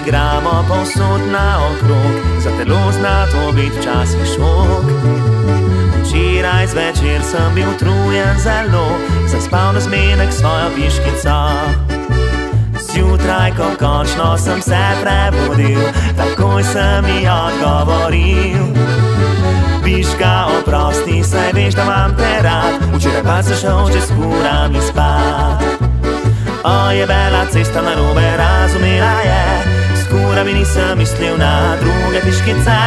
igramo povsod naokrog, za telo zna to biti včasih šok. Včeraj zvečer sem bil utrujen zelo, zaspal na zmenek svojo piškico. Zjutraj, ko končno sem se prebudil, takoj sem ji odgovoril: Piška, oprosti, saj veš, da imam te rad, včeraj pa sem šel že s kurami spat. O, je bela cesta, narobe razumela je, s kurami nisem mislil na druge piškice.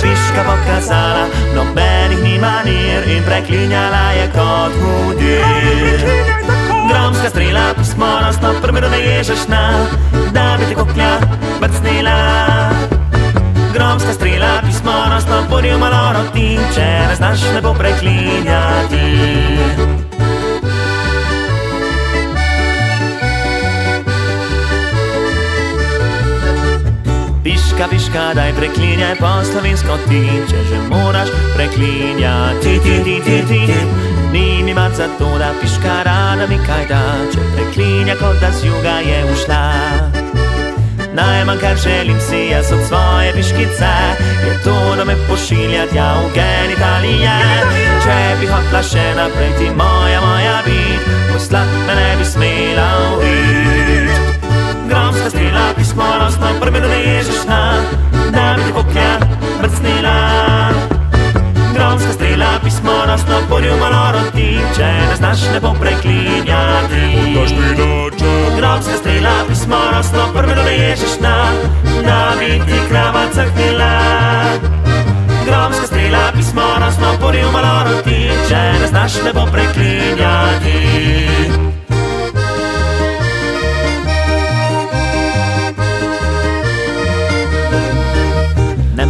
Piška pokazala, nobenih ni manir, in preklinjala je kot hudir. Gromska strela, pismonosno, primeru ne ježeš na, da bi te koklja brcnila. Gromska strela, pismonosno, podil malo roti, če ne znaš, ne bo preklinjati. Piška, piška, daj preklinjaj po slovensko ti, če že moraš preklinjati. Ni mi mar za to, da piška rada mi kaj da, če preklinja, kot da z juga je ušla. Najmanj, kar želim si jaz od svoje piškice, je to, da me pošilja tja v genitalije. Če bi hotla še naprej ti moja bit, poslat me ne bi smela ujit. Gromska strela, pismonosno, primeru ne ježeš na, da bi te koklja brcnila. Gromska strela, pismonosno, podil malo roti, če ne znaš, ne bo preklinjati. Gromska strela, pismonosno, primeru ne ježeš na, da bi ti krava crknila. Gromska strela, pismonosno, podil malo roti, če ne znaš, ne bo preklinjati.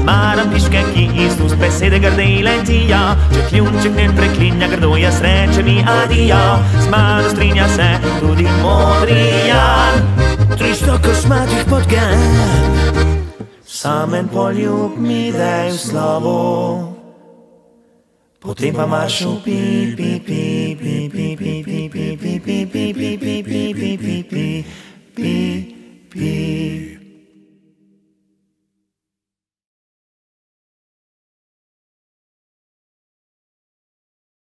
Maram piške, ki iz ust besede grde letijo, če kljunček ne preklinja grdo, jaz reče mi adijo. Z mano strinja se tudi modri Jan. 300 kosmatih podgan, samen poljub mi daj v slovo, potem pa marš v pi, pi, pi, pi, pi, pi, pi, pi, pi, pi, pi, pi.